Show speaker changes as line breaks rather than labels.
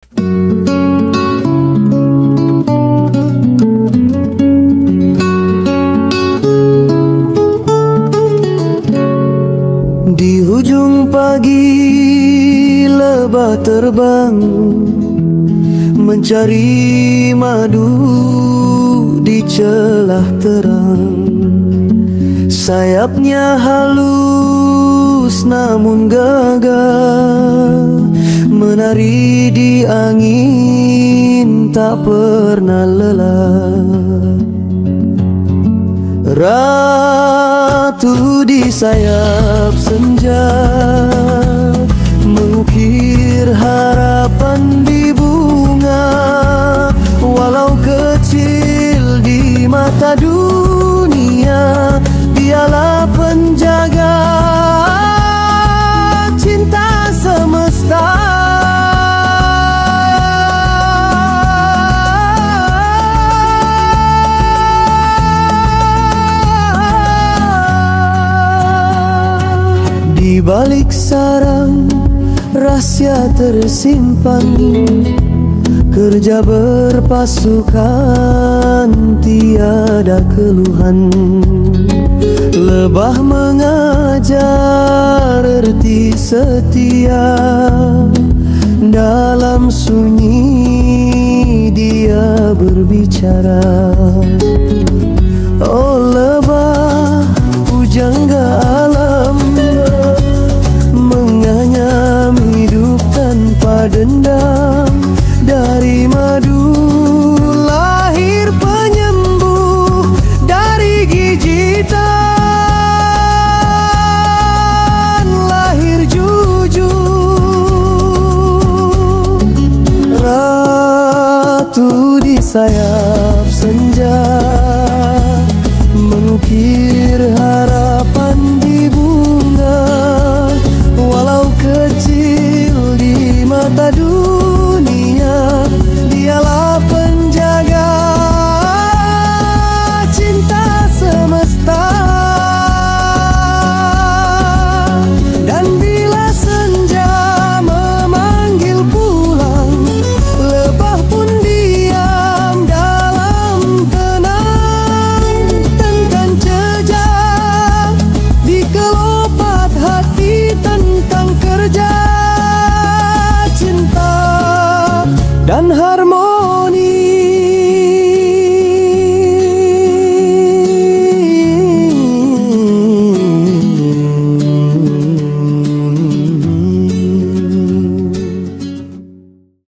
Di hujung pagi lebah terbang mencari madu di celah terang. Sayapnya halus namun gagah, menari di angin tak pernah lelah. Ratu di sayap senja mengukir harapan di bunga. Walau kecil di mata dunia, dialah penjaga cinta semesta. Di balik sarang rahasia tersimpan, kerja berpasukan tiada keluhan. Lebah mengajar erti setia, dalam sunyi dia berbicara. Oh lebah pujangga alam, menganyam hidup tanpa dendam. Dari madu lahir penyembuh, dari gigitan lahir jujur. Ratu di sayap senja mengukir harapan di bunga. Walau kecil di mata dunia, dialah penjaga cinta semesta. Dan bila senja memanggil pulang, lebah pun diam dalam tenang. Tentang jejak di kelopak hati, tentang kerja cinta dan harmoni.